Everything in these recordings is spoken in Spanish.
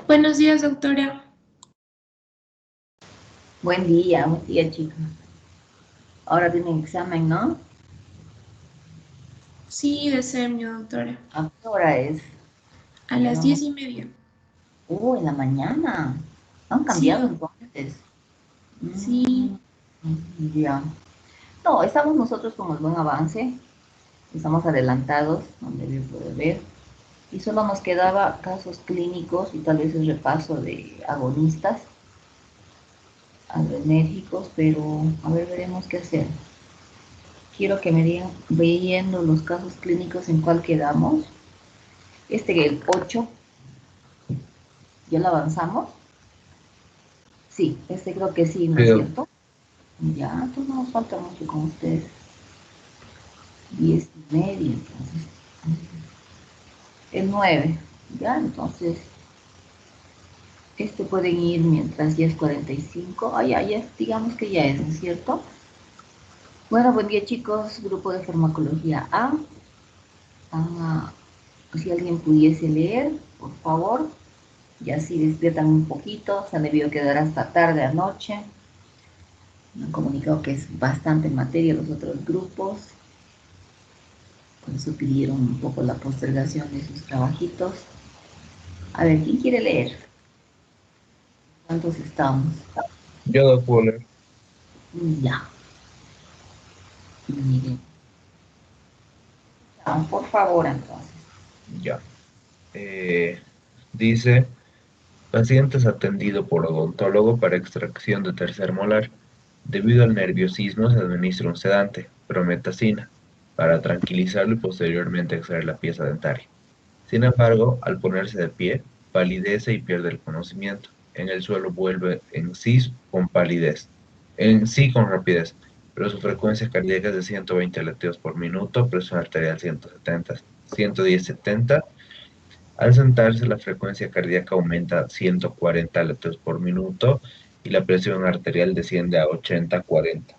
Buenos días, doctora. Buen día, chicos. Ahora tienen examen, ¿no? Sí, deseo, doctora. ¿A qué hora es? A Ya las no me... 10:30. En la mañana. Han Sí, cambiado entonces. sí. Mm, ya. No, estamos nosotros con el buen avance. Estamos adelantados, donde bien puede ver. Y solo nos quedaba casos clínicos y tal vez el repaso de agonistas, adrenérgicos, pero a ver, veremos qué hacer. Quiero que me digan, viendo los casos clínicos en cuál quedamos. El 8 ¿ya lo avanzamos? Sí, creo que sí, ¿no es Pero, cierto? Ya, entonces no nos falta mucho con ustedes. 10:30, entonces. El 9, ya, entonces. Pueden ir mientras ya es 45. Ah, ya, digamos que ya es, ¿no es cierto? Bueno, buen día, chicos. Grupo de farmacología A. Si alguien pudiese leer, por favor. Ya si despiertan un poquito, se han debido quedar hasta tarde anoche. Me han comunicado que es bastante materia los otros grupos. Por eso pidieron un poco la postergación de sus trabajitos. A ver, ¿quién quiere leer? ¿Cuántos estamos? yo no puedo leer. Ya, miren. Ya, por favor, entonces. Ya. Eh, Dice, pacientes atendido por odontólogo para extracción de tercer molar. Debido al nerviosismo se administra un sedante, prometacina, para tranquilizarlo y posteriormente extraer la pieza dentaria. Sin embargo, al ponerse de pie, palidece y pierde el conocimiento. En el suelo vuelve en sí con palidez, en sí con rapidez, pero su frecuencia cardíaca es de 120 latidos por minuto, presión arterial 170, 110-70. Al sentarse, la frecuencia cardíaca aumenta a 140 latidos por minuto y la presión arterial desciende a 80-40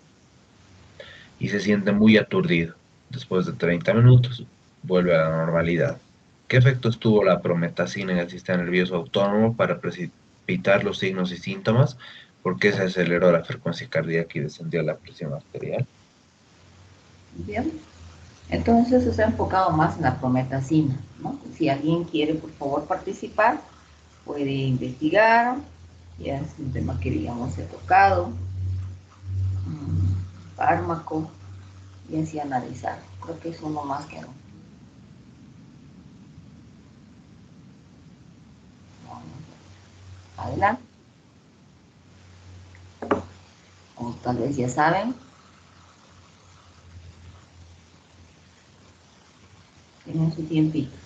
y se siente muy aturdido. Después de 30 minutos, vuelve a la normalidad. ¿Qué efectos tuvo la prometacina en el sistema nervioso autónomo para precipitar los signos y síntomas? ¿Por qué se aceleró la frecuencia cardíaca y descendió la presión arterial? Bien. Entonces se ha enfocado más en la prometacina, ¿no? Si alguien quiere, por favor, participar, puede investigar. Ya es un tema que, digamos, he tocado. Fármaco y así analizar. Creo que es uno más que no. Adelante. O tal vez ya saben, tienen su tiempito.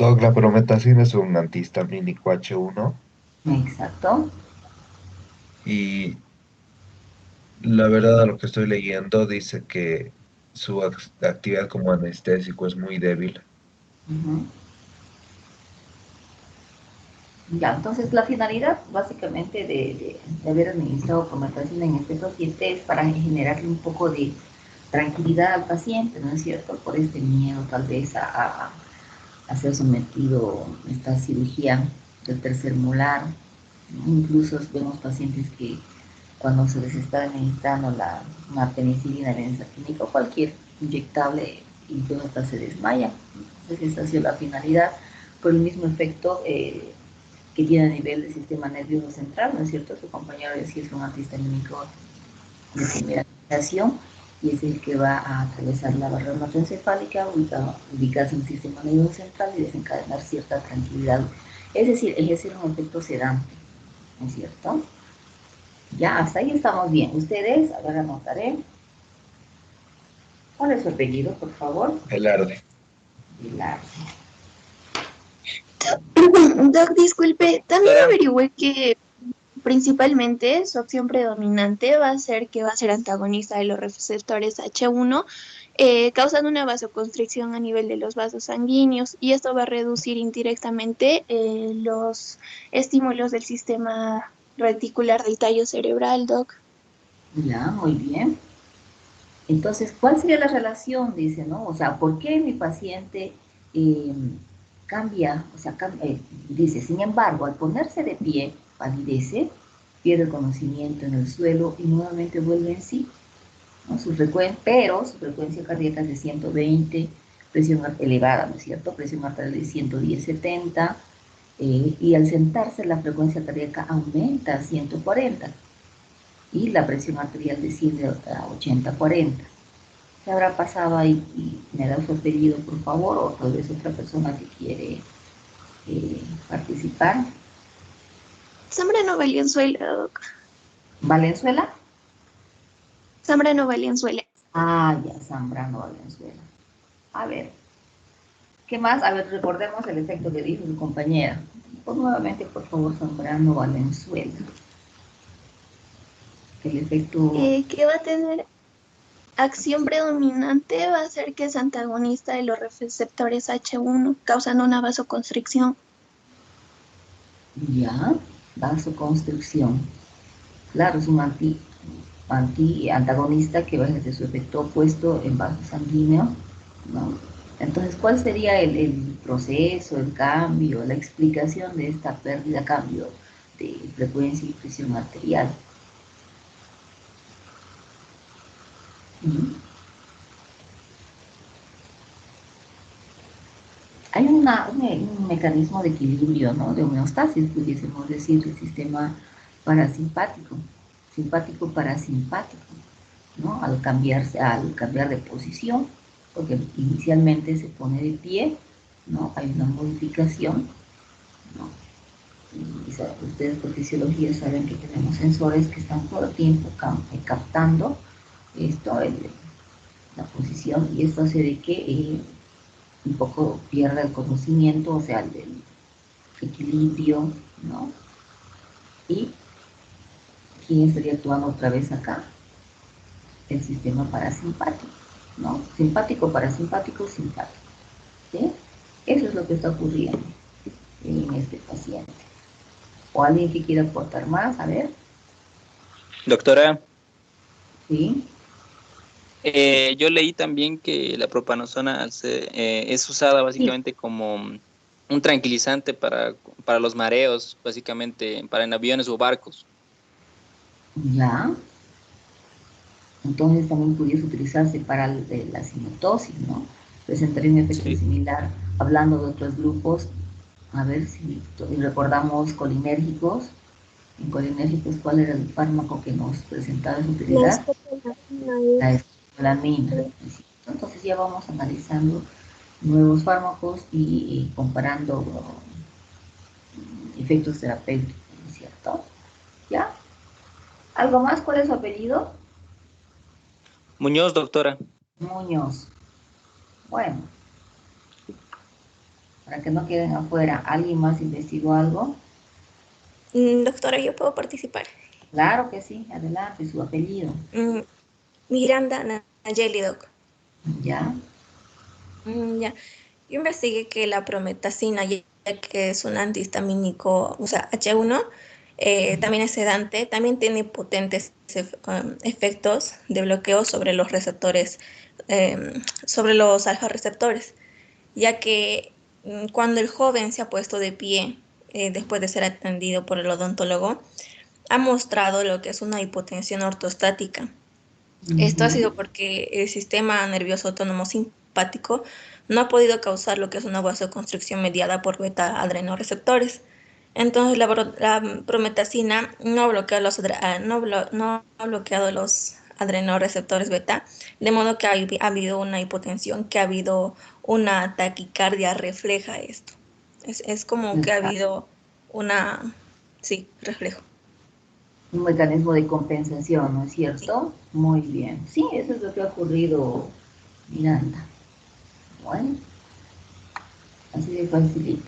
Doc, la prometacina es un antihistamínico H1 Exacto. y la verdad, a lo que estoy leyendo dice que su actividad como anestésico es muy débil. Ujú. Ya, entonces la finalidad básicamente de haber administrado prometacina en este paciente es para generarle un poco de tranquilidad al paciente, ¿no es cierto? Por este miedo tal vez a ser sometido a esta cirugía del tercer molar. Incluso vemos pacientes que cuando se les está administrando una penicilina, benzatínica o cualquier inyectable, incluso hasta se desmaya. Entonces esa ha sido la finalidad, por el mismo efecto que tiene a nivel del sistema nervioso central, ¿no es cierto? Su compañero decía es un antihistamínico de primera generación y es el que va a atravesar la barrera hematoencefálica, ubicarse en el sistema nervioso central y desencadenar cierta tranquilidad. Es decir, ejercer un efecto sedante, ¿no es cierto? Ya, hasta ahí estamos bien. Ustedes, a ver, anotaré. ¿Cuál es su apellido, por favor? Velarde. Pilar. Doc, disculpe, también Doctora, averigüé que principalmente su acción predominante va a ser que va a ser antagonista de los receptores H1, causando una vasoconstricción a nivel de los vasos sanguíneos, y esto va a reducir indirectamente los estímulos del sistema reticular del tallo cerebral, Doc. Ya, muy bien. Entonces, ¿cuál sería la relación? Dice, ¿no? O sea, ¿por qué mi paciente eh, cambia? O sea, dice, sin embargo, al ponerse de pie, palidece, pierde el conocimiento en el suelo y nuevamente vuelve en sí, ¿no? Pero su frecuencia cardíaca es de 120, presión elevada, ¿no es cierto? Presión arterial de 110/70, y al sentarse la frecuencia cardíaca aumenta a 140 y la presión arterial desciende a 80/40. ¿Qué habrá pasado ahí? Y me da su apellido, por favor, o tal vez otra persona que quiere participar. Zambrano Valenzuela, Doc. ¿Valenzuela? Zambrano Valenzuela. Ah, ya, Zambrano Valenzuela. A ver, ¿qué más? A ver, recordemos el efecto que dijo su compañera. Pues nuevamente, por favor, Zambrano Valenzuela. El efecto... Que va a tener acción predominante, va a ser que es antagonista de los receptores H1, causando una vasoconstricción. Ya, vasoconstricción. Claro, es un antagonista que va a ejercer su efecto opuesto en vaso sanguíneo, ¿no? Entonces, ¿cuál sería el proceso, el cambio, la explicación de esta pérdida, cambio de frecuencia y presión arterial? ¿Mm? Hay un mecanismo de equilibrio, ¿no? De homeostasis, pudiésemos decir, el sistema parasimpático, simpático-parasimpático, ¿no? Al cambiar de posición, porque inicialmente se pone de pie, ¿no? Hay una modificación, ¿no? Y ustedes por fisiología saben que tenemos sensores que están todo el tiempo captando esto, la posición, y esto hace de que un poco pierda el conocimiento, o sea, el equilibrio, ¿no? Y ¿quién estaría actuando otra vez acá? El sistema parasimpático, ¿no? Simpático, parasimpático, simpático, ¿sí? Eso es lo que está ocurriendo en este paciente. ¿O alguien que quiera aportar más? A ver, doctora, ¿sí? yo leí también que la propanosona es usada Sí, básicamente como un tranquilizante para los mareos, básicamente para en aviones o barcos. ya. Entonces también pudiese utilizarse para la cinetosis, ¿no? Presentaría un efecto Sí. similar, hablando de otros grupos. A ver si recordamos colinérgicos. En colinérgicos, ¿cuál era el fármaco que nos presentaba esa La utilidad? escopolamina La es... escopolamina. Entonces ya vamos analizando nuevos fármacos y comparando efectos terapéuticos, ¿no es cierto? ¿Ya? ¿Algo más? ¿Cuál es su apellido? Muñoz, doctora. Muñoz. Bueno, para que no queden afuera, ¿alguien más investigó algo? Doctora, ¿yo puedo participar? Claro que sí, adelante, su apellido. Miranda Nayeli, doc. ¿Ya? Ya. Yo investigué que la prometacina, ya que es un antihistamínico, o sea, H1, también es sedante, también tiene potentes efectos de bloqueo sobre los receptores, sobre los alfa receptores, ya que cuando el joven se ha puesto de pie, después de ser atendido por el odontólogo, ha mostrado lo que es una hipotensión ortostática. Esto ha sido porque el sistema nervioso autónomo simpático no ha podido causar lo que es una vasoconstricción mediada por beta-adrenoreceptores. Entonces, la prometacina no ha bloqueado no ha bloqueado los adrenoreceptores beta, de modo que ha habido una hipotensión, que ha habido una taquicardia, refleja esto. Es como que ha habido una, sí, reflejo. Un mecanismo de compensación, ¿no es cierto? Muy bien. Sí, eso es lo que ha ocurrido, Miranda. Bueno, así de facilito.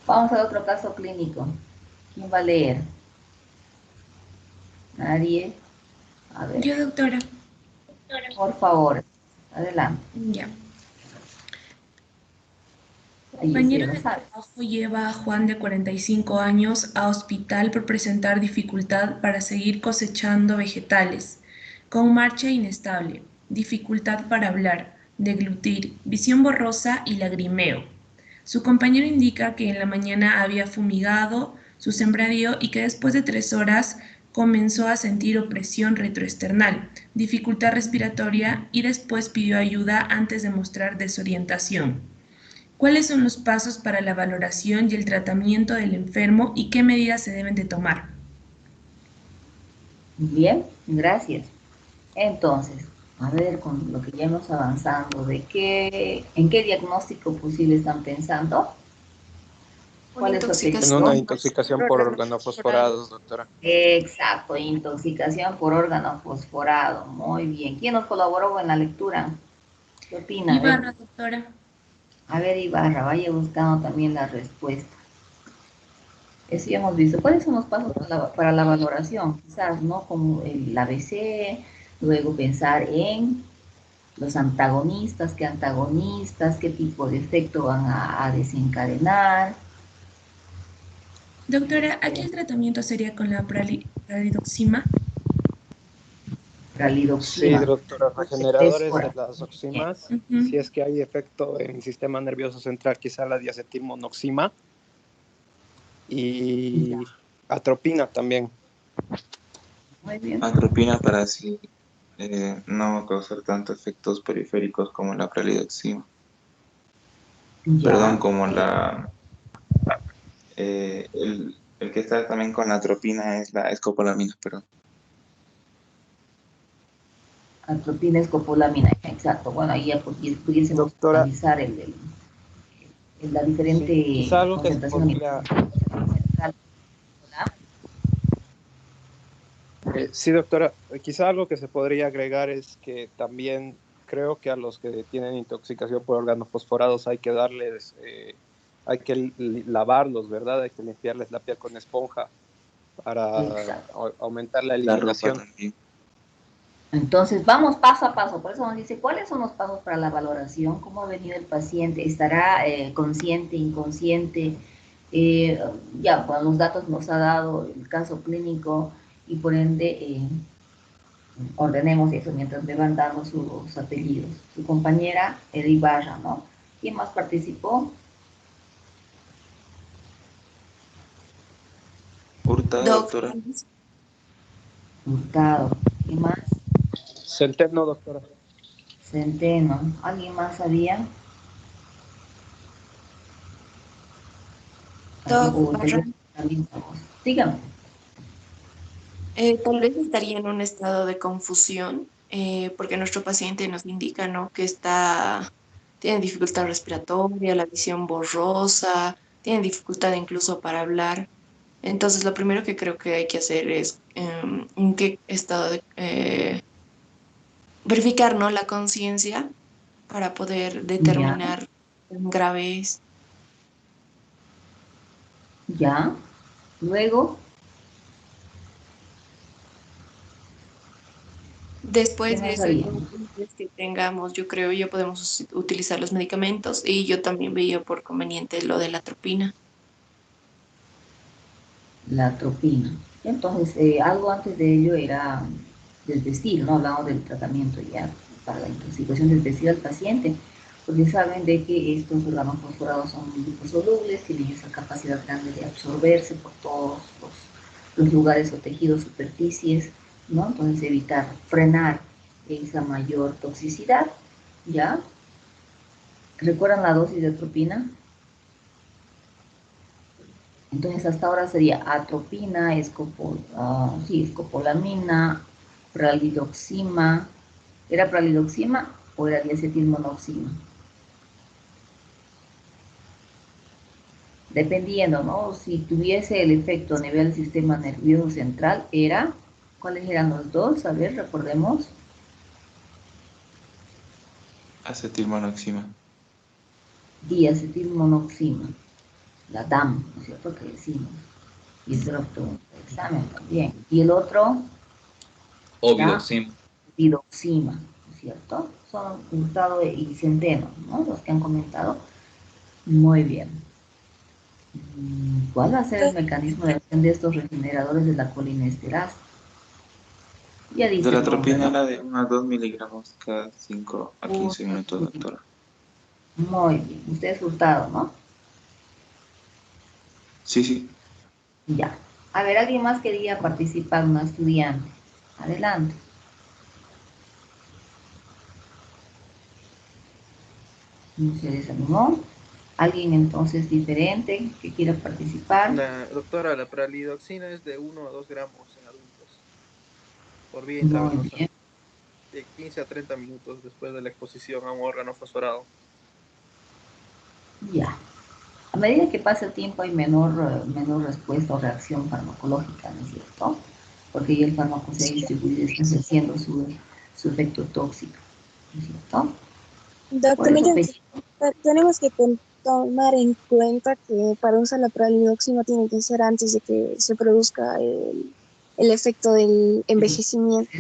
Vamos a otro caso clínico. ¿Quién va a leer? Nadie. A ver, Yo, doctora. por favor, adelante. Ya. Ahí Compañero lo de sabe. trabajo lleva a Juan de 45 años a hospital por presentar dificultad para seguir cosechando vegetales, con marcha inestable, dificultad para hablar, deglutir, visión borrosa y lagrimeo. Su compañero indica que en la mañana había fumigado su sembradío y que después de 3 horas comenzó a sentir opresión retroesternal, dificultad respiratoria y después pidió ayuda antes de mostrar desorientación. ¿Cuáles son los pasos para la valoración y el tratamiento del enfermo y qué medidas se deben de tomar? Bien, gracias. Entonces, a ver, con lo que ya hemos avanzado, ¿en qué diagnóstico posible están pensando? ¿Cuál es su En una apellido? intoxicación por organofosforados, doctora. Exacto, intoxicación por órgano fosforado. Muy bien. ¿Quién nos colaboró en la lectura? ¿Qué opina? Ibarra, doctora. A ver, Ibarra, vaya buscando también la respuesta. Eso ya hemos visto. ¿Cuáles son los pasos para la valoración? Quizás, ¿no? Como el ABC, luego pensar en los antagonistas, qué tipo de efecto van a desencadenar. Doctora, ¿aquí el tratamiento sería con la pralidoxima? Sí, Pralidoxima. doctora, regeneradores de las Bien. oximas. Si es que hay efecto en el sistema nervioso central, quizá la diacetilmonoxima. Y atropina también. Muy bien. Atropina para así no causar tantos efectos periféricos como la pralidoxima. Ya. Perdón, como el que está también con la atropina es la escopolamina, perdón. Atropina, escopolamina, exacto. Bueno, ahí ya pudiésemos Doctora, analizar la diferente sí, quizá algo que se concentración. podría... Sí, doctora, quizá algo que se podría agregar es que también creo que a los que tienen intoxicación por organofosforados hay que darles, hay que lavarlos, ¿verdad? Hay que limpiarles la piel con esponja para aumentar la La ropa eliminación. también. Entonces, vamos paso a paso. Por eso nos dice, ¿cuáles son los pasos para la valoración? ¿Cómo ha venido el paciente? ¿Estará consciente, inconsciente? Ya, bueno, los datos nos ha dado el caso clínico y por ende ordenemos eso mientras me van dando sus apellidos. Su compañera, Ibarra, ¿no? ¿Quién más participó? Hurtado, doctora. Hurtado. ¿Quién más? Centeno, doctora. Centeno. ¿Alguien más sabía? Dígame. Tal vez estaría en un estado de confusión, porque nuestro paciente nos indica, ¿no?, que tiene dificultad respiratoria, la visión borrosa, tiene dificultad incluso para hablar. Entonces, lo primero que creo que hay que hacer es en qué estado verificar, ¿no?, la conciencia para poder determinar cuán grave es. Ya. Luego. Después de eso, que tengamos, yo creo, ya podemos utilizar los medicamentos y yo también veía por conveniente lo de la atropina. La atropina. Entonces, algo antes de ello era desvestir, ¿no? Hablamos del tratamiento ya para la intoxicación, desvestir al paciente, porque saben de que estos organofosforados son liposolubles, tienen esa capacidad grande de absorberse por todos los lugares o tejidos, superficies, ¿no? Entonces evitar, frenar esa mayor toxicidad, ¿ya? ¿Recuerdan la dosis de atropina? Entonces hasta ahora sería atropina, escopolamina, pralidoxima. ¿Era pralidoxima o era diacetilmonoxima? Dependiendo, ¿no? Si tuviese el efecto a nivel del sistema nervioso central, era, ¿cuáles eran los dos? A ver, recordemos. Acetilmonoxima. Diacetilmonoxima, la DAM, ¿no es cierto? Que decimos. Y eso lo pregunto en el examen también. Y el otro, Ovidoxima. didoxima, ¿no es cierto? Son Hurtado y Centeno, ¿no? Los que han comentado. Muy bien. ¿Cuál va a ser el mecanismo de acción de estos regeneradores de la colinesterasa? Ya dice De la el nombre, atropina ¿no? era de 1 a 2 miligramos cada 5 a 15 minutos, doctora. Muy bien. Usted es Hurtado, ¿no? Sí, sí. Ya. A ver, ¿alguien más quería participar? Una estudiante. Adelante. No se desanimó. ¿Alguien entonces diferente que quiera participar? Doctora, la pralidoxina es de 1 a 2 gramos en adultos por vía Muy intravenosa, bien. de 15 a 30 minutos después de la exposición a un órgano fosforado. Ya. A medida que pasa el tiempo hay menor respuesta o reacción farmacológica, ¿no es cierto? Porque ya el fármaco se ha distribuido y está ejerciendo su efecto tóxico, ¿no es cierto? Por Doctor, eso, tenemos que tomar en cuenta que para usar la pralidoxina tiene que ser antes de que se produzca el efecto del envejecimiento.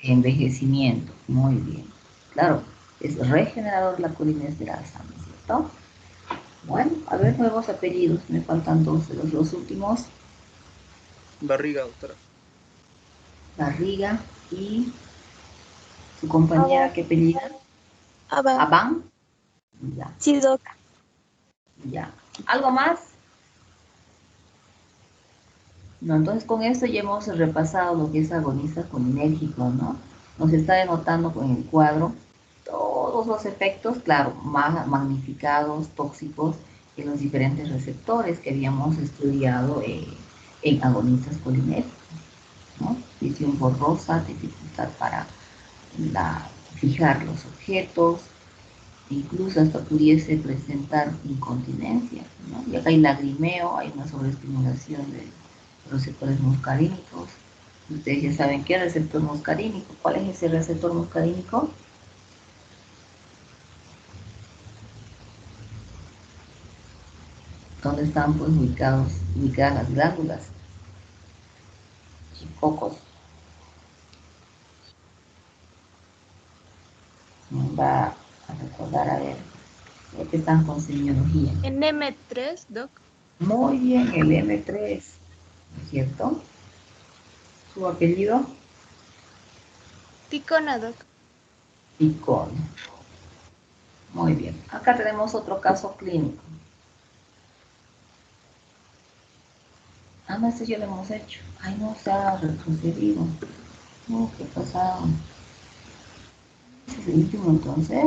envejecimiento, muy bien. Claro, es regenerador la colinesterasa, ¿no es cierto? Bueno, a ver, nuevos apellidos, me faltan dos de los dos últimos. Barriga, doctora. Barriga y su compañera, ¿qué apellida? Abán. Ya. Sí, doc. Ya. ¿Algo más? No, entonces con esto ya hemos repasado lo que es agonista colinérgico, ¿no? Nos está denotando con el cuadro todos los efectos, claro, más magnificados, tóxicos, en los diferentes receptores que habíamos estudiado en agonistas colinérgicos, ¿no? Visión borrosa, dificultad para fijar los objetos, incluso hasta pudiese presentar incontinencia, ¿no? Y acá hay lagrimeo, hay una sobreestimulación de receptores muscarínicos. Ustedes ya saben qué receptor muscarínico. ¿Cuál es ese receptor muscarínico? ¿Dónde están pues ubicadas las glándulas? Pocos. Me va a recordar, a ver, ya que están con semiología. En M3, doc. Muy bien, el M3, ¿no es cierto? ¿Su apellido? Ticona, doc. Picón. Muy bien. Acá tenemos otro caso clínico. Ah, no, este ya lo hemos hecho. Ay, no, se ha retrocedido. No, qué pasado. Ese es el último, entonces.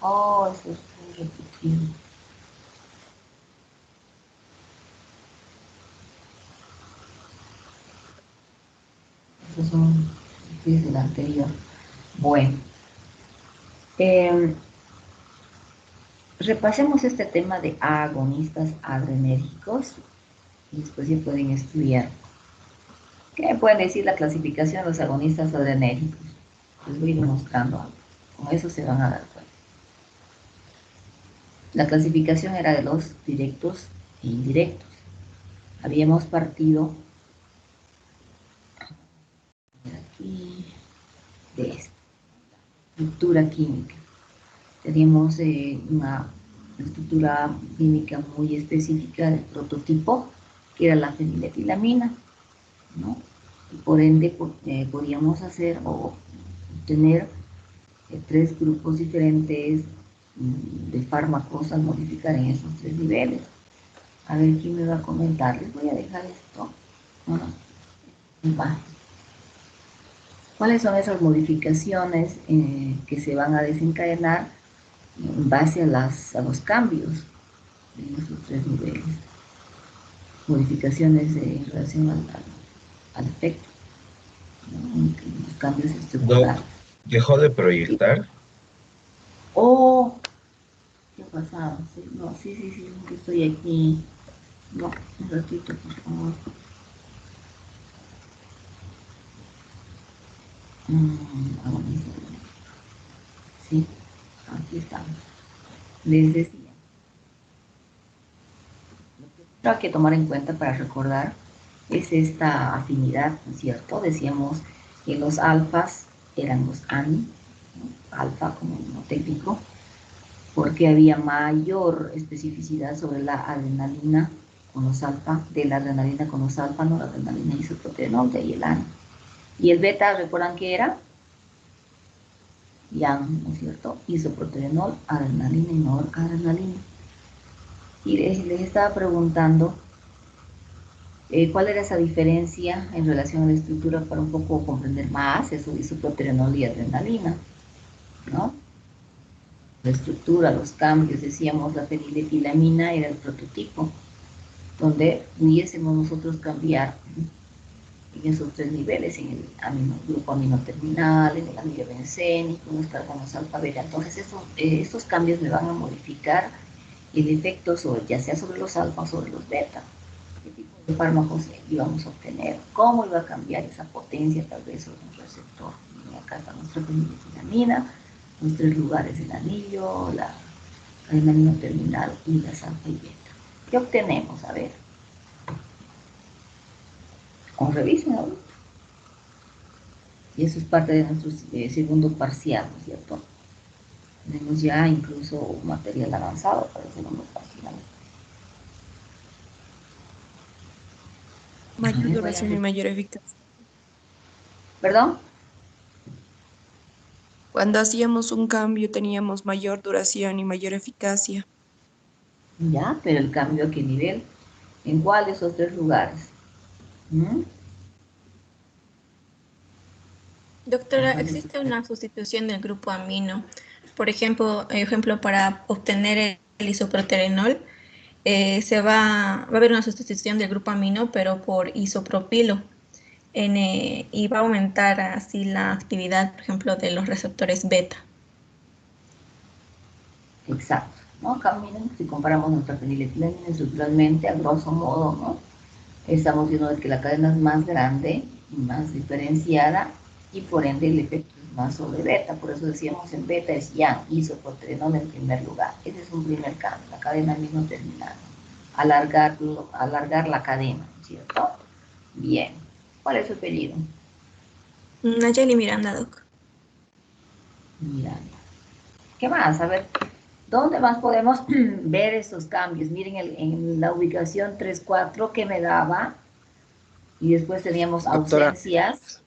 Oh, eso es muy repetido. Esos son desde el anterior. Bueno. Repasemos este tema de agonistas adrenérgicos y después ya pueden estudiar. ¿Qué me pueden decir la clasificación de los agonistas adrenérgicos? Les voy a ir mostrando algo. Con eso se van a dar cuenta. La clasificación era de los directos e indirectos. Habíamos partido aquí de esta estructura química. Teníamos una estructura química muy específica del prototipo, que era la feniletilamina, ¿no? Y por ende podíamos hacer o obtener tres grupos diferentes de fármacos al modificar en esos tres niveles. A ver quién me va a comentar. Les voy a dejar esto. Bueno, va. ¿Cuáles son esas modificaciones que se van a desencadenar en base a los cambios de esos tres niveles? Modificaciones en relación al efecto, ¿no? Los cambios estructurales. Doc, ¿dejó de proyectar? Oh, ¿qué ha pasado? Sí, no, sí, que estoy aquí. No, un ratito, por favor. Sí, aquí estamos. Les decía, lo que hay que tomar en cuenta para recordar es esta afinidad, ¿no es cierto? Decíamos que los alfas eran los ANI, ¿no? Alfa como técnico, porque había mayor especificidad sobre la adrenalina con los alfa, de la adrenalina con los alfa, no la adrenalina isoproterenol, de ahí el ANI. Y el beta, ¿recuerdan qué era? Yang, ¿no es cierto? Isoproterenol, adrenalina y noradrenalina. Y les estaba preguntando cuál era esa diferencia en relación a la estructura para un poco comprender más eso de isoproterenol y adrenalina, ¿no? La estructura, los cambios, decíamos la feniletilamina era el prototipo, donde pudiésemos nosotros cambiar en esos tres niveles, en el grupo aminoterminal, en el anillo bencénico, en los carbonos alfa beta. Entonces estos cambios me van a modificar el efecto sobre, ya sea sobre los alfa o sobre los beta. ¿Qué tipo de fármacos íbamos a obtener? ¿Cómo iba a cambiar esa potencia tal vez sobre un receptor? Y acá está nuestra feniletilamina, los tres lugares del anillo, el anillo terminal y las alfa y beta. ¿Qué obtenemos? A ver. O revisen ahorita. Y eso es parte de nuestro segundo parcial, ¿no es cierto? Tenemos ya incluso material avanzado para el segundo parcial. Mayor duración y mayor eficacia. ¿Perdón? Cuando hacíamos un cambio teníamos mayor duración y mayor eficacia. Ya, pero el cambio a qué nivel, ¿en cuál de esos tres lugares? Doctora, ¿existe una sustitución del grupo amino? Por ejemplo, para obtener el isoproterenol, va a haber una sustitución del grupo amino, pero por isopropilo. Y va a aumentar así la actividad, por ejemplo, de los receptores beta. Exacto, ¿no? Acá miren, si comparamos nuestra feniletilamina estructuralmente, a grosso modo, ¿no? Estamos viendo que la cadena es más grande y más diferenciada y por ende el efecto es más sobre beta. Por eso decíamos en beta es yang, isoproterenol en primer lugar. Ese es un primer cambio, la cadena aminoterminal. Alargar la cadena, ¿cierto? Bien. ¿Cuál es su apellido? Nayeli Miranda, doc. Miranda. ¿Qué más? A ver, ¿dónde más podemos ver esos cambios? Miren en la ubicación 3-4 que me daba y después teníamos ausencias.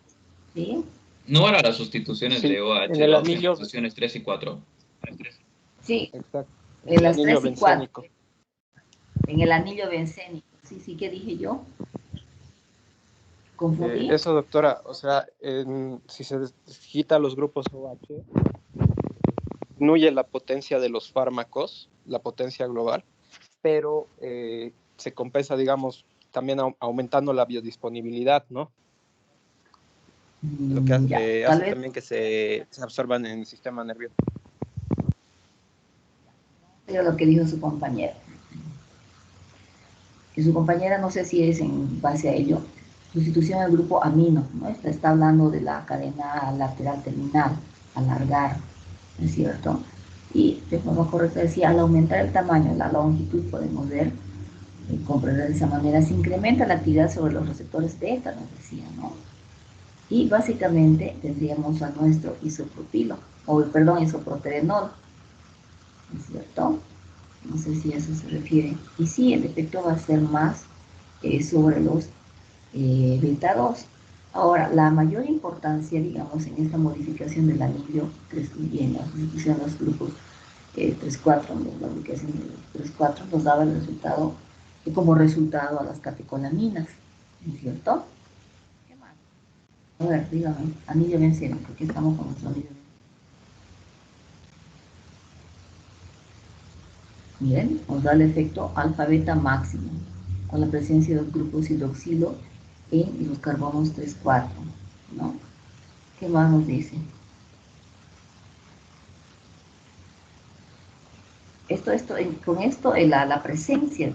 ¿Sí? ¿No eran las sustituciones Sí, de OH, en el las anillo. sustituciones 3 y 4? Sí, Exacto. en las anillo 3 y 4. bencénico. En el anillo bencénico. Sí, ¿qué dije yo? ¿Confundí? Eso, doctora, o sea, si se quita los grupos OH, disminuye la potencia de los fármacos, la potencia global, pero se compensa, digamos, también aumentando la biodisponibilidad, ¿no? Lo que hace también que se absorban en el sistema nervioso. Pero lo que dijo su compañera. Y su compañera, no sé si es en base a ello, sustitución del grupo amino, ¿no? Está hablando de la cadena lateral terminal, alargar, ¿no es cierto? Y de forma correcta decía, al aumentar el tamaño, la longitud, podemos ver, comprender de esa manera, se incrementa la actividad sobre los receptores beta, nos decía, ¿no? Y básicamente tendríamos a nuestro isopropilo, isoproterenol, ¿no es cierto? No sé si a eso se refiere. Y sí, el efecto va a ser más sobre los beta 2. Ahora, la mayor importancia, digamos, en esta modificación del anillo y en la sustitución de los grupos 3-4, la ubicación de 3-4 nos daba el resultado y como resultado a las catecolaminas, ¿no es cierto? ¿Qué más? A ver, dígame, anillo benceno, porque estamos con nuestro anillo benceno. Miren, nos da el efecto alfa-beta máximo, con la presencia de los grupos hidroxilo en los carbonos 3,4, ¿no? ¿Qué más nos dice? Con esto, la presencia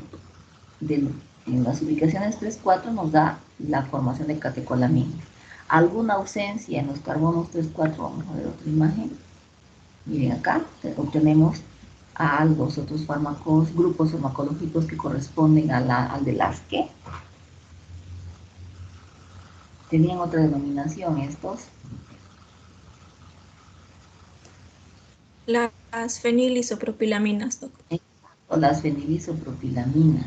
en las ubicaciones 3,4 nos da la formación de catecolaminas. Alguna ausencia en los carbonos 3,4, vamos a ver otra imagen. Miren acá, obtenemos a los otros fármacos, grupos farmacológicos que corresponden al de las que tenían otra denominación estos. Las fenilisopropilaminas, doctor. O las fenilisopropilaminas,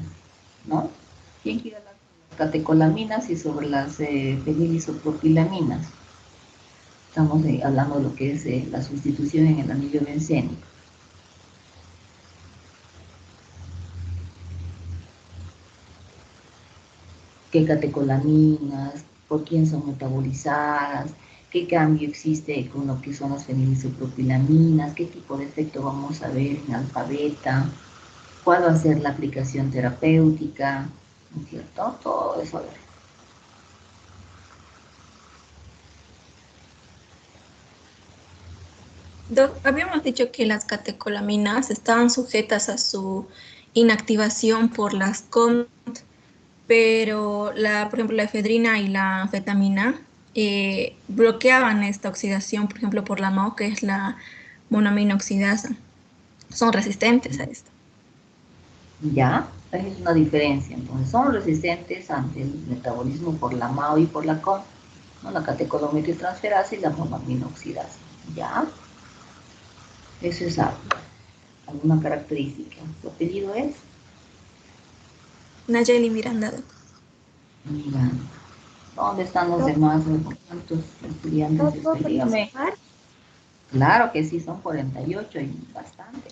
¿no? ¿Quién quiere hablar sobre las catecolaminas y sobre las fenilisopropilaminas? Estamos hablando de lo que es la sustitución en el anillo bencénico. ¿Qué catecolaminas? ¿Por quién son metabolizadas? ¿Qué cambio existe con lo que son las fenilisopropilaminas? ¿Qué tipo de efecto vamos a ver en alfa-beta? ¿Cuál va a ser la aplicación terapéutica? ¿No es cierto? Todo eso a ver. Doc, habíamos dicho que las catecolaminas estaban sujetas a su inactivación por las COMT, pero por ejemplo, la efedrina y la anfetamina bloqueaban esta oxidación, por ejemplo, por la MAO, que es la monoaminoxidasa. Son resistentes a esto. Ya, esa es una diferencia. Entonces, son resistentes ante el metabolismo por la MAO y por la COM, ¿no? La catecolaminetransferasa y la monoaminoxidasa. Ya, eso es algo. Alguna característica. ¿Su apellido es? Nayeli Miranda, Doc. Miranda. ¿Dónde están los demás? ¿Cuántos estudiantes? Dígame. Claro que sí, son 48 y bastante.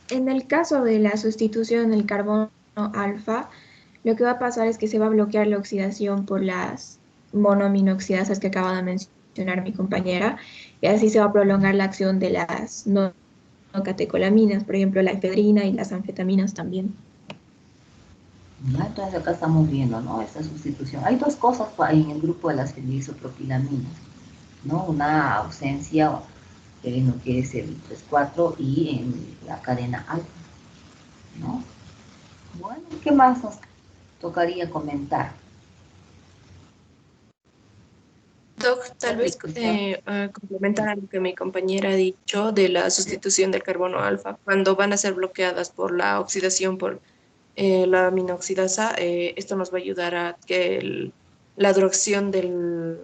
En el caso de la sustitución del carbono alfa, lo que va a pasar es que se va a bloquear la oxidación por las monoaminoxidasas que acaba de mencionar mi compañera, y así se va a prolongar la acción de las no catecolaminas, por ejemplo, la efedrina y las anfetaminas también. Ya, entonces acá estamos viendo, ¿no? Esta sustitución. Hay dos cosas en el grupo de las fenilisopropilaminas, ¿no? Una ausencia en lo que es el 3,4 y en la cadena alfa, ¿no? Bueno, ¿qué más nos tocaría comentar? Doc, tal vez complementar a lo que mi compañera ha dicho de la sustitución del carbono alfa, cuando van a ser bloqueadas por la oxidación por la aminoxidasa, esto nos va a ayudar a que la duración de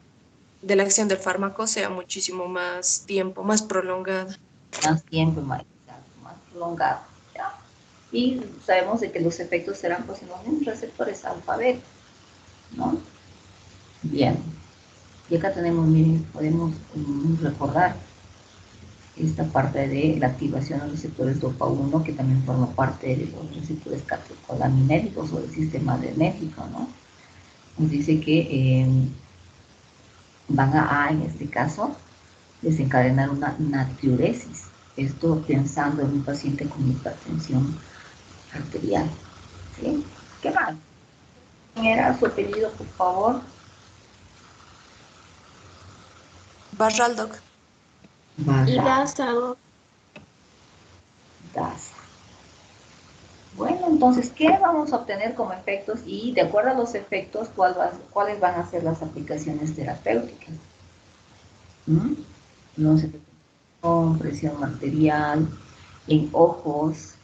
la acción del fármaco sea muchísimo más tiempo, más prolongada. Más tiempo, más prolongado, ¿ya? Y sabemos de que los efectos serán pues en los mismos receptores alfa-beta, ¿no? Bien. Y acá tenemos, miren, podemos recordar esta parte de la activación de los receptores dopa-1, que también forma parte de los receptores catecolaminérgicos o del sistema adrenérgico, ¿no? Nos dice que van en este caso, desencadenar una natriuresis. Esto pensando en un paciente con hipertensión arterial, ¿sí? ¿Qué más? ¿Quién era su apellido, por favor? Barral, Doc. Barral. Daza. Daza. Bueno, entonces, ¿qué vamos a obtener como efectos? Y de acuerdo a los efectos, ¿cuáles van a ser las aplicaciones terapéuticas? Los efectos con presión arterial, en ojos,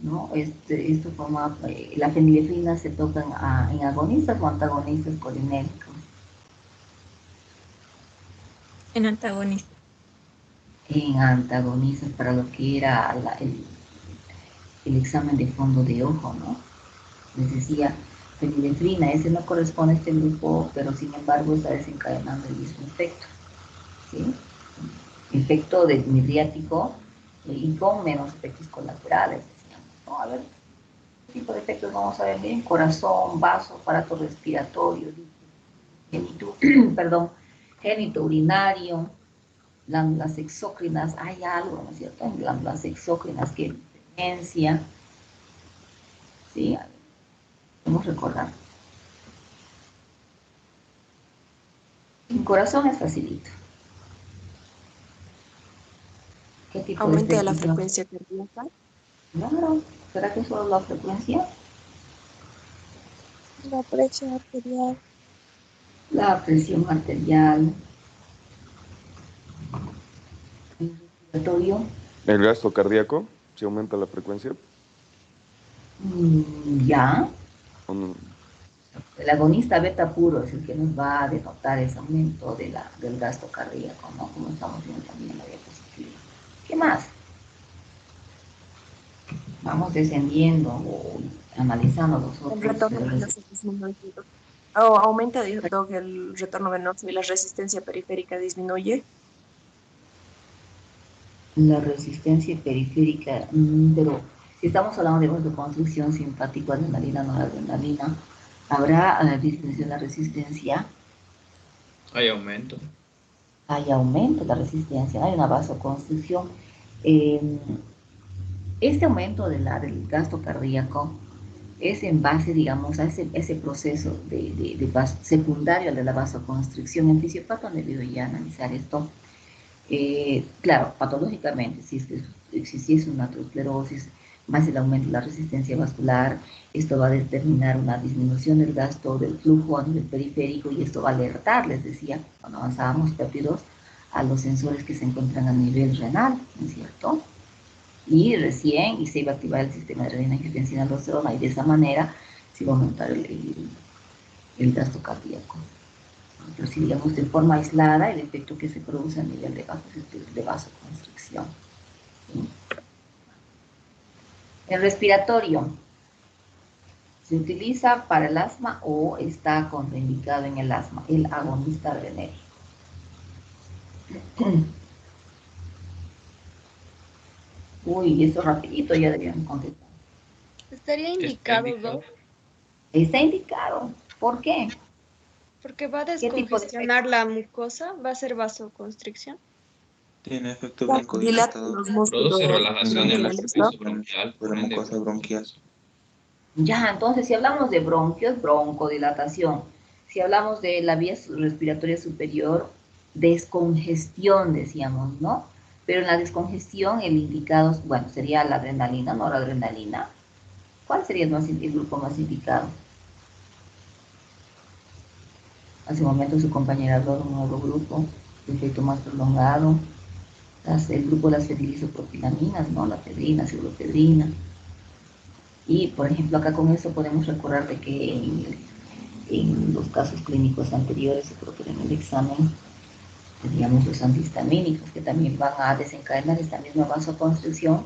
¿no? Esto forma, la fenilefrina se toca en agonistas o antagonistas colinérgicos. En antagonista. En antagonistas para lo que era el examen de fondo de ojo, ¿no? Les decía, fenilefrina, ese no corresponde a este grupo, pero sin embargo está desencadenando el mismo efecto, ¿sí? Efecto midriático y con menos efectos colaterales, decíamos, ¿no? A ver. tipo de efectos vamos a ver? Miren, corazón, vaso, aparato respiratorio, perdón, génito urinario, glándulas exócrinas, hay algo, ¿no es cierto? En glándulas exócrinas que diferencia, ¿sí? Podemos recordar. En corazón es facilito. ¿Qué tipo Aumento de de la efectos? frecuencia cardíaca. Claro, ¿será que solo la frecuencia? La presión arterial. La presión arterial, el respiratorio, El gasto cardíaco, si aumenta la frecuencia. ya. Mm, El agonista beta puro es el que nos va a denotar ese aumento del gasto cardíaco, ¿no? Como estamos viendo también en la diapositiva. ¿Qué más? Vamos descendiendo o analizando los El otros. retorno venoso disminuye. O aumenta el retorno venoso y la resistencia periférica disminuye. La resistencia periférica, pero si estamos hablando de vasoconstricción simpático-adrenalina, noradrenalina, ¿habrá disminución de la resistencia? Hay aumento. Hay aumento de la resistencia, hay una vasoconstricción. Este aumento del gasto cardíaco es en base, digamos, a ese proceso secundario al de la vasoconstricción. En fisiopatía han debido ya analizar esto. Claro, patológicamente, si es una aterosclerosis, más el aumento de la resistencia vascular, esto va a determinar una disminución del gasto del flujo a nivel periférico y esto va a alertar, les decía, cuando avanzábamos péptidos, a los sensores que se encuentran a nivel renal, ¿no es cierto? Y recién, y se iba a activar el sistema de adrenina-angiotensina aldosterona y de esa manera se iba a aumentar el gasto cardíaco. Pero si digamos de forma aislada, el efecto que se produce a nivel de vasoconstricción. ¿Sí? El respiratorio se utiliza para el asma o está contraindicado en el asma, el agonista adrenérgico. Uy, eso rapidito ya debían contestar. Estaría Está indicado, indicado. Doc, Está indicado. ¿Por qué? porque va a ¿Qué tipo de descongestionar la mucosa, va a ser vasoconstricción. Tiene efecto Dilata broncodilatador los Produce músculos relajación en la bronquiales, ¿no? superficie bronquial, de por la ende, mucosa bronquial. Ya, entonces, si hablamos de bronquios, broncodilatación. Si hablamos de la vía respiratoria superior, descongestión, decíamos, ¿no? Pero en la descongestión, el indicado, bueno, sería la adrenalina, noradrenalina. ¿Cuál sería el grupo más indicado? Hace un momento su compañera habló de un nuevo grupo, de efecto más prolongado. El grupo de las fenilisopropilaminas, ¿no? La pedrina, ciprofedrina. Y, por ejemplo, acá con esto podemos recordar de que en los casos clínicos anteriores, yo creo que en el examen, teníamos los antihistamínicos que también van a desencadenar esta misma vasoconstricción,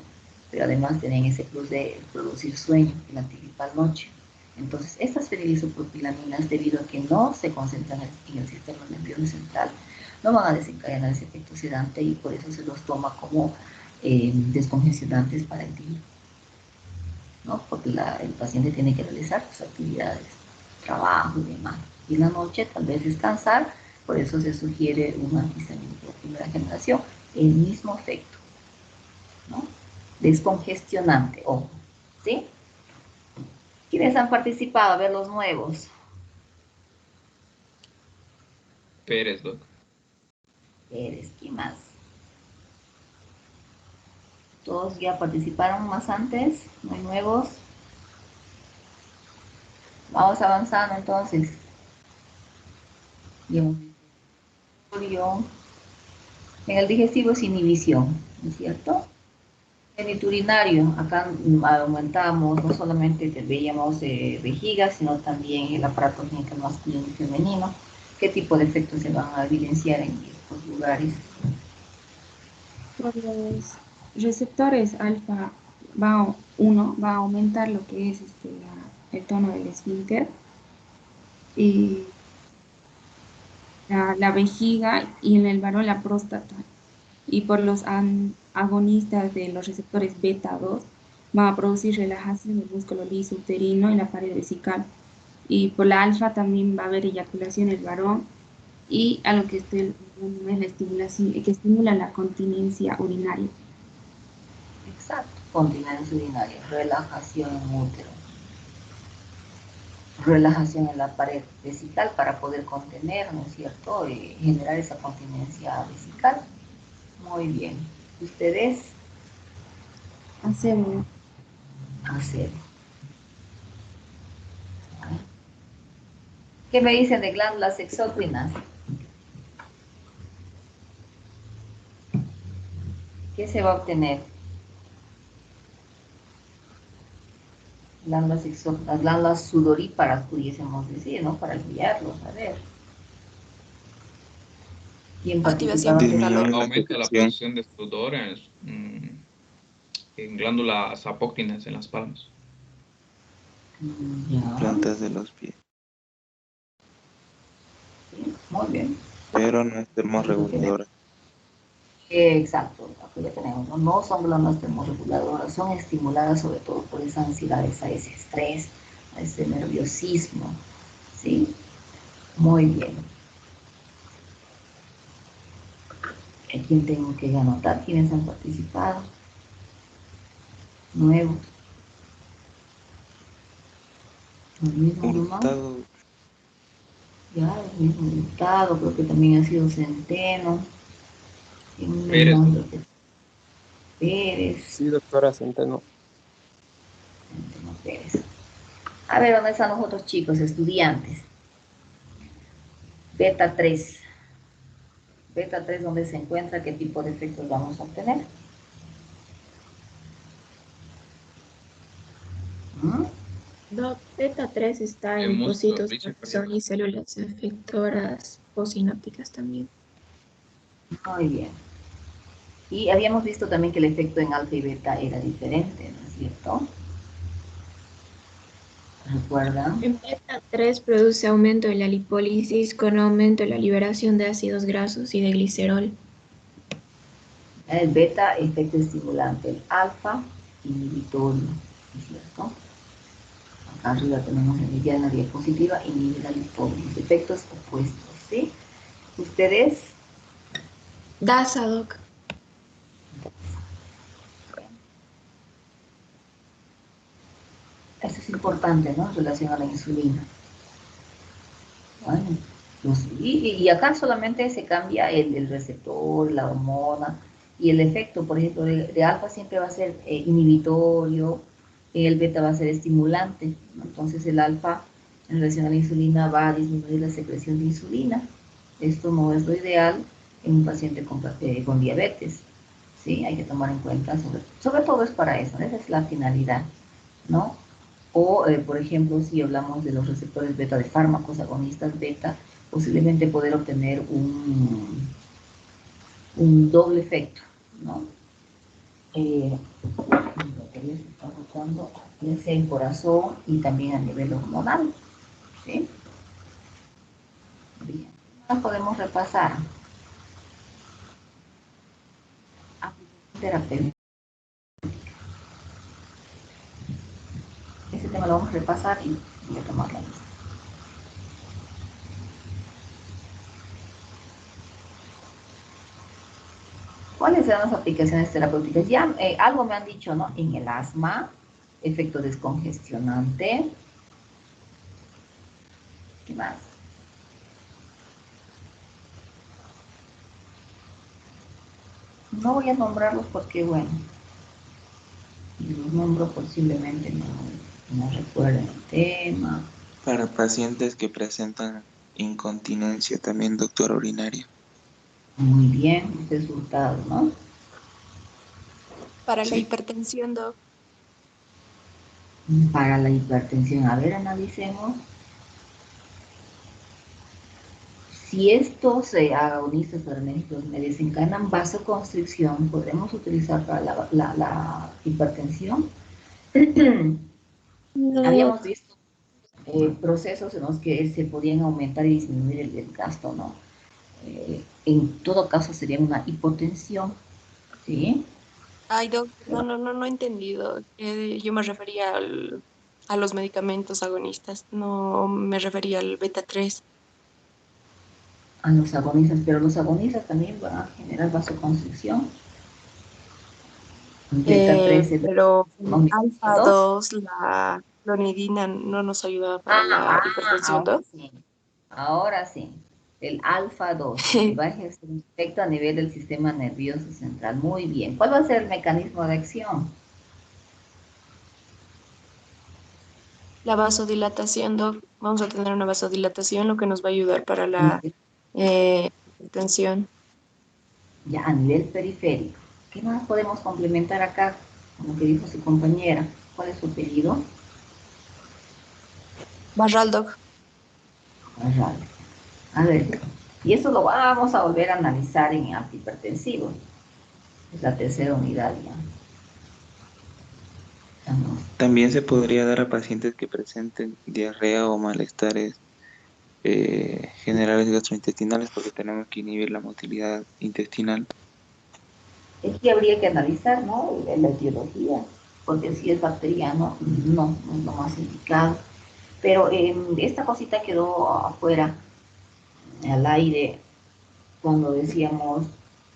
pero además tienen ese plus de producir sueño en la típica noche. Entonces, estas fenilisopropilaminas, debido a que no se concentran en el sistema nervioso central, no van a desencadenar ese efecto sedante y por eso se los toma como descongestionantes para el día, ¿no? Porque el paciente tiene que realizar sus actividades, trabajo y demás. Y en la noche tal vez descansar, por eso se sugiere un antihistamínico de primera generación, el mismo efecto, ¿no? Descongestionante, ojo, ¿sí? ¿Quiénes han participado? A ver los nuevos. Pérez, Doc. Pérez, ¿quién más? Todos ya participaron más antes, no hay nuevos. Vamos avanzando entonces. En el digestivo es inhibición, ¿no es cierto? En el urinario, acá aumentamos, no solamente veíamos vejiga, sino también el aparato genital masculino y femenino. ¿Qué tipo de efectos se van a evidenciar en estos lugares? Por los receptores alfa va 1 va a aumentar lo que es el tono del esfínter y la vejiga y en el varón la próstata. Y por los agonistas de los receptores beta 2 va a producir relajación del músculo liso uterino y la pared vesical. Y por la alfa también va a haber eyaculación en el varón y a lo que estoy hablando es la estimulación, que estimula la continencia urinaria. Exacto, continencia urinaria, relajación en útero, relajación en la pared vesical para poder contener, ¿no es cierto?, y generar esa continencia vesical. Muy bien. ¿Ustedes? Hacemos. Hacer. ¿Qué me dicen de glándulas exócrinas? ¿Qué se va a obtener? Glándulas exócrinas, glándulas sudoríparas, pudiésemos decir, ¿no? Para guiarlos, a ver. ¿Quién participaba en Aumenta Disminuye la producción de sudor en glándulas apócrinas en las palmas. plantas de los pies, Muy bien. pero no es termorreguladora. Exacto, aquí ya tenemos, no son glándulas termorreguladoras, son estimuladas sobre todo por esa ansiedad, a ese estrés, a ese nerviosismo, ¿sí? Muy bien. ¿A quién tengo que anotar? ¿Quiénes han participado? Nuevos. El mismo Hurtado. Ya, el mismo Hurtado, creo que también ha sido Centeno. Pérez. Pérez. Sí, doctora Centeno. Centeno Pérez. A ver, ¿dónde están los otros chicos, estudiantes? Beta 3. Beta 3, ¿dónde se encuentra? ¿Qué tipo de efectos vamos a obtener? Doc, beta 3 está en linfocitos, corazón y células efectoras postsinápticas también. Muy bien. Y habíamos visto también que el efecto en alfa y beta era diferente, ¿no es cierto? ¿Recuerdan? En beta 3 produce aumento de la lipólisis con aumento de la liberación de ácidos grasos y de glicerol. El beta, efecto estimulante. El alfa, inhibitorio, ¿no es cierto? Acá arriba tenemos ya en la diapositiva, inhibe la lipólisis. Efectos opuestos, ¿sí? ¿Ustedes? DASA, Doc. Esto es importante, ¿no? En relación a la insulina. Bueno, y acá solamente se cambia el receptor, la hormona, y el efecto, por ejemplo, de alfa siempre va a ser inhibitorio, el beta va a ser estimulante, ¿no? Entonces el alfa en relación a la insulina va a disminuir la secreción de insulina. Esto no es lo ideal en un paciente con diabetes, ¿sí? Hay que tomar en cuenta, sobre todo es para eso, esa es la finalidad, ¿no? O, por ejemplo, si hablamos de los receptores beta de fármacos agonistas beta, posiblemente poder obtener un doble efecto, ¿no? Ya sea en corazón y también a nivel hormonal, ¿sí? Bien, ahora podemos repasar. Aplicación terapéutica. Ese tema lo vamos a repasar y voy a tomar la lista. ¿Cuáles serán las aplicaciones terapéuticas? Ya algo me han dicho, ¿no? En el asma, efecto descongestionante. ¿Qué más? No voy a nombrarlos porque, bueno, si los nombro posiblemente no recuerden el tema. Para pacientes que presentan incontinencia, también doctora urinaria. Muy bien, resultados, ¿no? Para Sí. la hipertensión, Doc. Para la hipertensión, a ver, analicemos. Si estos agonistas adrenérgicos me desencadenan vasoconstricción, ¿podemos utilizar para la hipertensión? No, Habíamos visto procesos en los que se podían aumentar y disminuir el gasto, ¿no? En todo caso sería una hipotensión, ¿sí? Ay, no he entendido. Yo me refería a los medicamentos agonistas, no me refería al beta 3. A los agonistas, pero los agonistas también van a generar vasoconstricción. Beta 13, Pero el omega alfa 2. 2, la clonidina, no nos ayuda para la hipertensión Ahora 2. sí. Ahora sí. El alfa 2, el que va a ejercer un efecto a nivel del sistema nervioso central. Muy bien. ¿Cuál va a ser el mecanismo de acción? La vasodilatación, Doc, vamos a tener una vasodilatación, lo que nos va a ayudar para la hipertensión. Ya a nivel periférico. ¿Qué más podemos complementar acá? Como que dijo su compañera. ¿Cuál es su apellido? Barral, Doc. Barral. A ver, y eso lo vamos a volver a analizar en antihipertensivo. Es la tercera unidad ya. También se podría dar a pacientes que presenten diarrea o malestares generales gastrointestinales porque tenemos que inhibir la motilidad intestinal. Aquí habría que analizar, ¿no? La etiología, porque si es bacteriano, no es lo más indicado. Pero esta cosita quedó afuera, al aire, cuando decíamos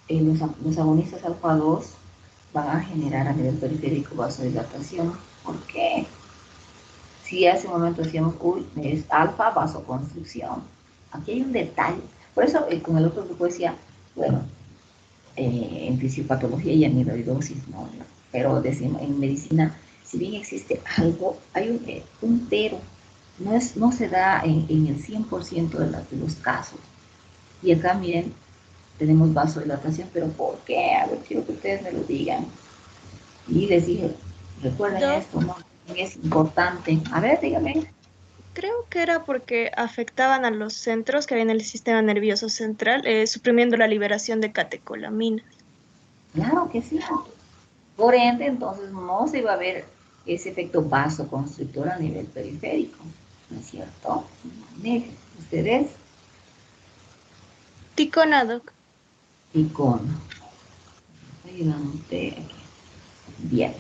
los agonistas alfa 2 van a generar a nivel periférico vasodilatación. ¿Por qué? Si hace un momento decíamos, uy, es alfa vasoconstricción. Aquí hay un detalle. Por eso con el otro grupo decía, bueno, en fisiopatología y amiloidosis, ¿no? Pero decimos, en medicina, si bien existe algo, hay un pero. No se da en el 100% de los casos. Y acá, miren, tenemos vasodilatación, pero ¿por qué? A ver, quiero que ustedes me lo digan. Y les dije, recuerden esto, ¿no? Es importante. A ver, dígame. Creo que era porque afectaban a los centros que había en el sistema nervioso central, suprimiendo la liberación de catecolaminas. Claro que sí. Por ende, entonces no se va a ver ese efecto vasoconstrictor a nivel periférico, ¿no es cierto? Miren, ustedes. Ticonado. Ticono. Ahí la anoté aquí. Bien.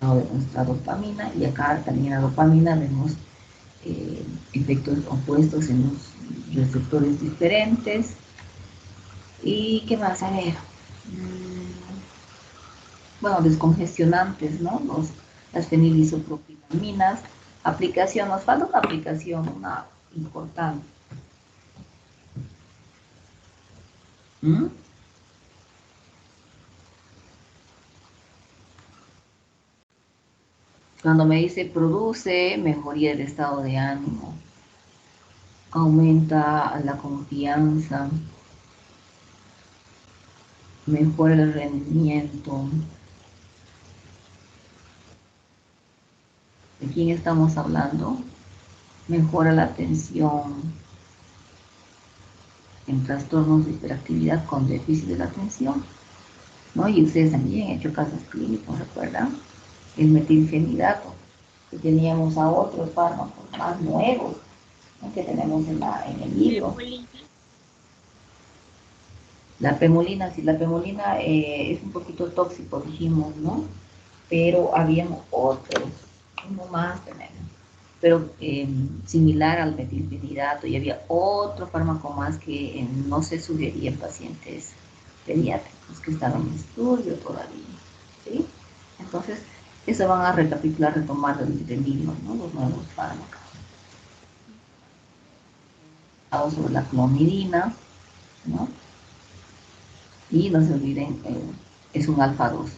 Ahora de nuestra dopamina, y acá también la dopamina vemos efectos opuestos en los receptores diferentes. ¿Y qué más? A ver. Bueno, descongestionantes, ¿no? Las fenilisopropilaminas. Aplicación, nos falta una aplicación, una importante. ¿Mm? Cuando me dice produce mejoría del estado de ánimo, aumenta la confianza, mejora el rendimiento. ¿De quién estamos hablando? Mejora la atención en trastornos de hiperactividad con déficit de la atención, ¿no? Y ustedes también han hecho casos clínicos, ¿recuerdan? El metilfenidato, que teníamos a otros fármacos más nuevos, ¿no? Que tenemos en el libro. La pemolina, sí, la pemolina es un poquito tóxico, dijimos, ¿no? Pero habíamos otros, uno más tenemos, pero similar al metilfenidato, y había otro fármaco más que no se sugería en pacientes pediátricos que estaban en estudio todavía, ¿sí? Entonces, eso van a recapitular, retomar del libro, ¿no? Los nuevos fármacos. Vamos sobre la clonidina, ¿no? Y no se olviden, es un alfa 2.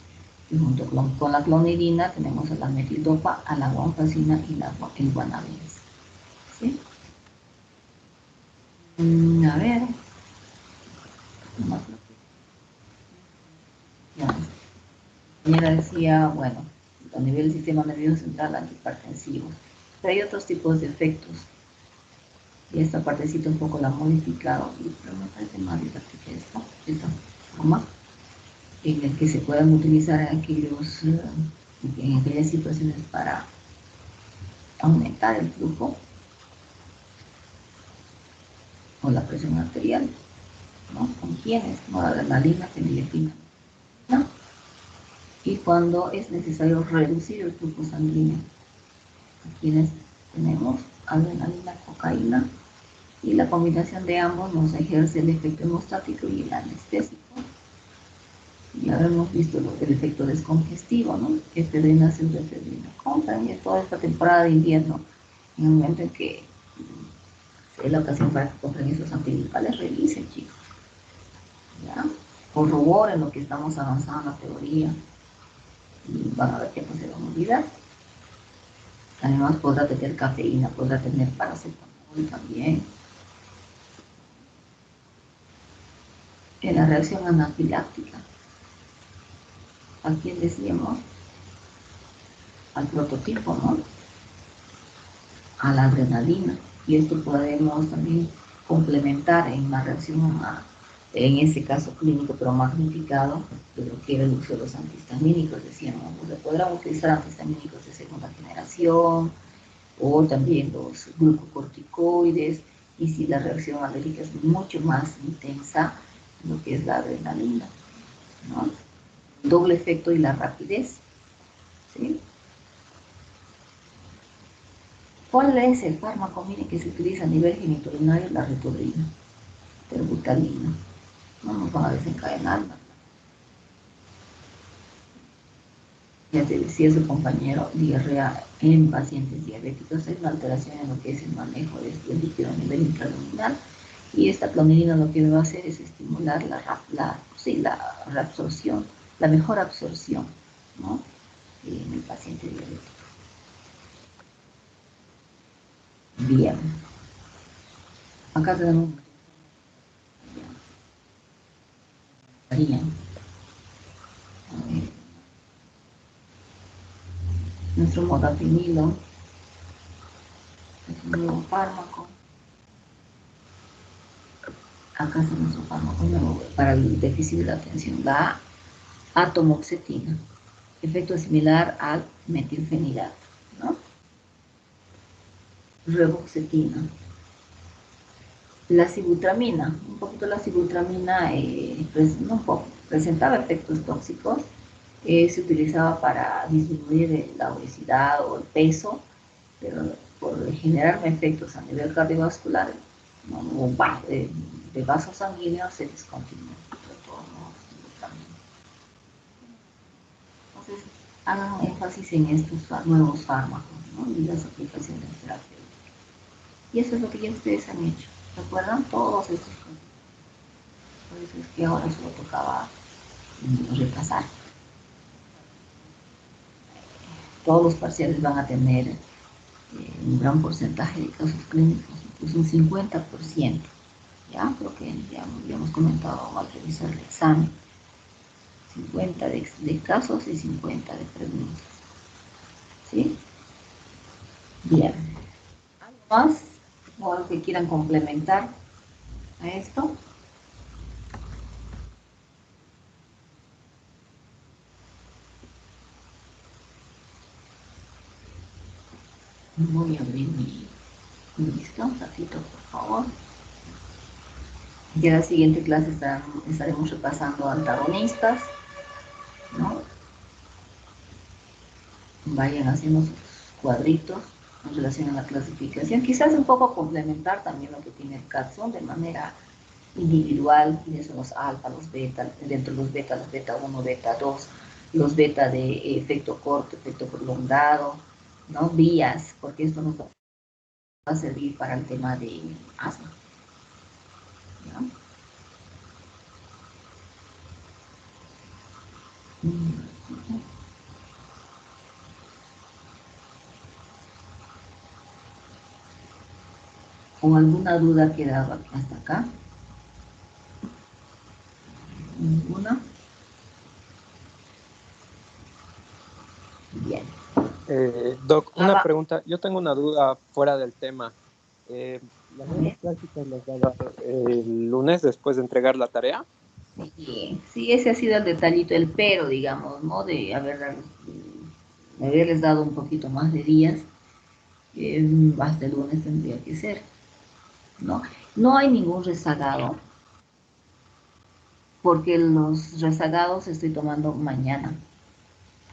Y junto con la clonidina tenemos a la metildopa, a la guanfacina y el guanabinol. ¿Sí? A ver. Ya decía, bueno, a nivel del sistema nervioso central antihipertensivo. Pero hay otros tipos de efectos. Y esta partecita un poco la he modificado, pero me parece más didáctica esta forma, en el que se puedan utilizar en aquellas situaciones para aumentar el flujo o la presión arterial, ¿no? ¿Con quiénes? No, adrenalina, fenilefina. y cuando es necesario reducir el flujo sanguíneo. Quienes tenemos adrenalina, cocaína, y la combinación de ambos nos ejerce el efecto hemostático y el anestésico. Ya hemos visto el efecto descongestivo, ¿no? Efedrina, pseudoefedrina. Compran en toda esta temporada de invierno, en el momento en que es la ocasión para que compren esos antigripales, revisen, chicos. ¿Ya? Corroboren lo que estamos avanzando en la teoría y van a ver que no se van a olvidar. Además podrá tener cafeína, podrá tener paracetamol también. En la reacción anafiláctica, ¿a quién decíamos? Al prototipo, ¿no? A la adrenalina. Y esto podemos también complementar en una reacción, en ese caso clínico, pero magnificado, de lo que era el uso de los antihistamínicos, decíamos. O sea, podrán utilizar antihistamínicos de segunda generación, o también los glucocorticoides, y si la reacción alérgica es mucho más intensa, lo que es la adrenalina, ¿no? El doble efecto y la rapidez, ¿sí? ¿Cuál es el fármaco? Miren, que se utiliza a nivel genitourinario, la ritodrina, terbutalina. No nos van a desencadenar nada. Ya te decía su compañero, diarrea en pacientes diabéticos, es una alteración en lo que es el manejo del líquido a nivel intraluminal, y esta clonidina lo que va a hacer es estimular la reabsorción, la mejor absorción, ¿no? En el paciente diabético. Bien. Acá tenemos nuestro modafinilo, es un nuevo fármaco. Acá está nuestro fármaco nuevo para el déficit de la atención, la atomoxetina, efecto similar al metilfenidato, ¿no? Reboxetina. La sibutramina, un poquito la sibutramina, presentaba efectos tóxicos, se utilizaba para disminuir la obesidad o el peso, pero por generar efectos a nivel cardiovascular, ¿no? O de vasos sanguíneos, se descontinuó. Entonces, hagan énfasis en estos nuevos fármacos, ¿no? Y las aplicaciones terapéuticas. Y eso es lo que ya ustedes han hecho. ¿Recuerdan todos estos conceptos? Por eso es que ahora solo tocaba repasar. Todos los parciales van a tener un gran porcentaje de casos clínicos, incluso un 50%. ¿Ya? Creo que ya hemos comentado al revisar el examen. 50 de casos y 50 de preguntas. ¿Sí? Bien. ¿Algo más o algo que quieran complementar a esto? Voy a abrir mi lista un ratito, por favor. Ya en la siguiente clase estaremos repasando antagonistas, ¿no? Vayan haciendo sus cuadritos en relación a la clasificación. Quizás un poco complementar también lo que tiene el CATSON de manera individual, quiénes son los alfa, los beta, dentro de los beta 1, beta 2, los beta de efecto corto, efecto prolongado, ¿no? Vías, porque esto nos va a servir para el tema de asma, ¿no? ¿O alguna duda quedaba hasta acá? ¿Ninguna? Bien. Doc, una pregunta. Yo tengo una duda fuera del tema. ¿Las nuevas prácticas las va a dar el lunes después de entregar la tarea? Sí, ese ha sido el detallito, el pero, digamos, ¿no? De haberles dado un poquito más de días, hasta el lunes tendría que ser, ¿no? No hay ningún rezagado, porque los rezagados estoy tomando mañana,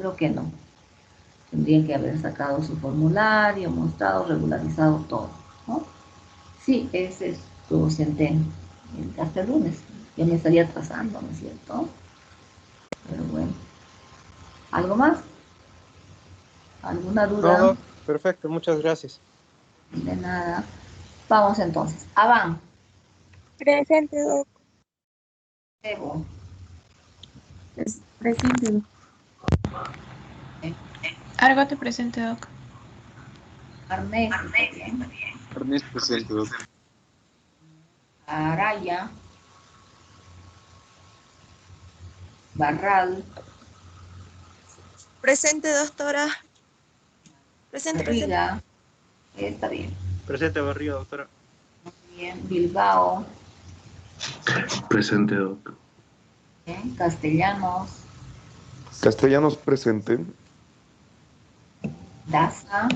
Creo que no. Tendría que haber sacado su formulario, mostrado, regularizado todo, ¿no? Sí, ese es tu centeno. Hasta el lunes. Ya me estaría atrasando, ¿no es cierto? Pero bueno. ¿Algo más? ¿Alguna duda? No, perfecto, muchas gracias. De nada. Vamos entonces. Avan. Presente, doc. Evo. Presente, doc. Argote presente, doc. Arnés. Bien. Arnés presente, doc. Araya. Barral. Presente, doctora. Presente. Riga. Está bien. Presente, Barriga, doctora. Bien. Bilbao. Presente, doc. Bien. Castellanos. Castellanos presente. Daza.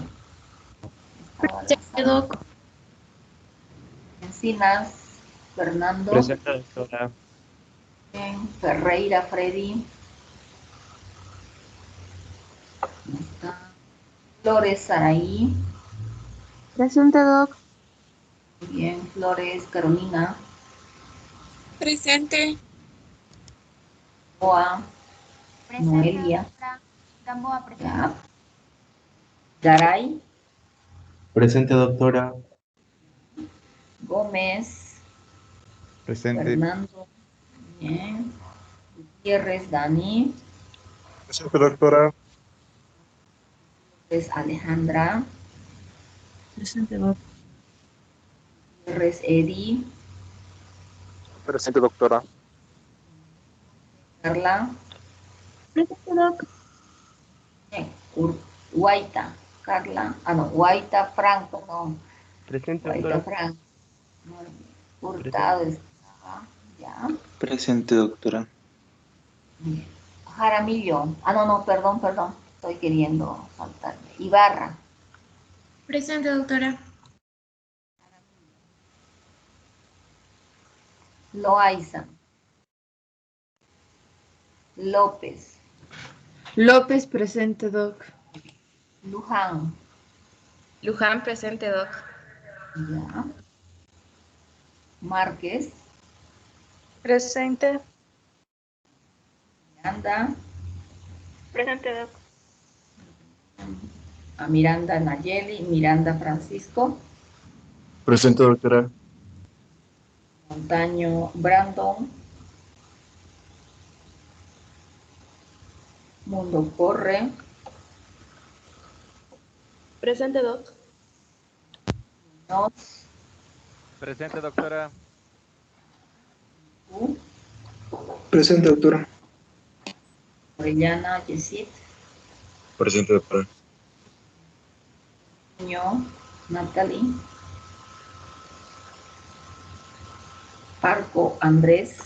Presente, doc. Encinas. Fernando. Presente, doctora. Bien. Ferreira, Freddy. Está. Flores, Saraí. Presente, doc. Bien. Flores, Carolina. Presente. Boa. Noelia. Gamboa, presente. Ya. Garay. Presente, doctora. Gómez. Presente. Fernando. Bien. Gutiérrez, Dani. Presente, doctora. Gutiérrez, Alejandra. Presente, doc. Gutiérrez, Edi. Presente, doctora. Carla. Presente, doc. Bien. Guaita. Carla. Guaita, Franco, no. Presente, Guaita, doctora. Franco. Hurtado estaba. Ya. Presente, doctora. Bien. Jaramillo. No, perdón. Estoy queriendo saltarme. Ibarra. Presente, doctora. Loaiza. López. López presente, doc. Luján. Luján presente, doc. Ya. Márquez. Presente. Miranda. Presente, doc. A Miranda Nayeli. Miranda Francisco. Presente, doctora. Montaño Brandon. Mundo Corre. Presente, doc. Nos. Presente, doctora. Presente, doctora. Orellana Yesid. Presente, doctora. Natalie. Parco Andrés.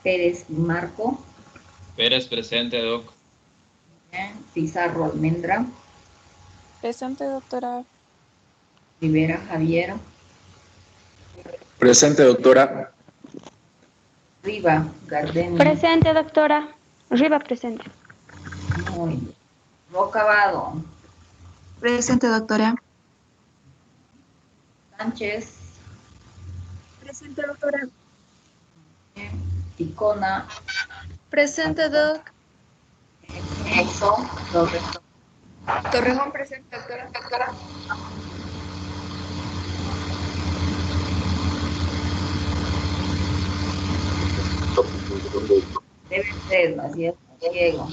Pérez Marco. Pérez presente, doc. Pizarro Almendra. Presente, doctora. Rivera Javier. Presente, doctora. Riva Gardenia. Presente, doctora. Riva presente. Muy bien. Rocabado. Presente, doctora. Sánchez. Presente, doctora. Ticona. Presente, doc. Exo. Torrejón presente, doctora. Debe ser, ¿no es cierto? Diego.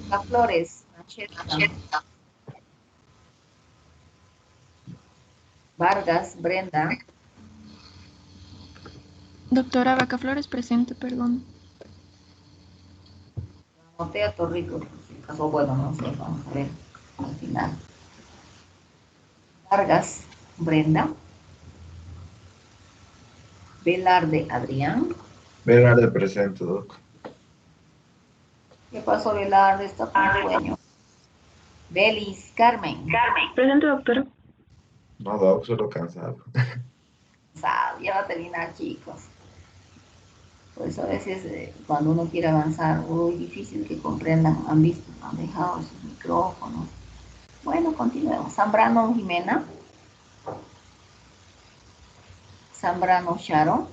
Las Flores. Ancheta. Vargas, Brenda. Doctora Vacaflores presente, perdón. Anoté a Torrico, si acaso, bueno, no sé, vamos a ver al final. Vargas, Brenda. Velarde, Adrián. Velarde presente, doc. ¿Qué pasó, Velarde? Está con sueño. Belis, Carmen. Presente, doctora. No, doc, solo cansado. Ya va a terminar, chicos. Por eso a veces cuando uno quiere avanzar, muy difícil que comprendan, han visto, han dejado sus micrófonos. Bueno, continuemos. Zambrano Jimena. Zambrano Sharon.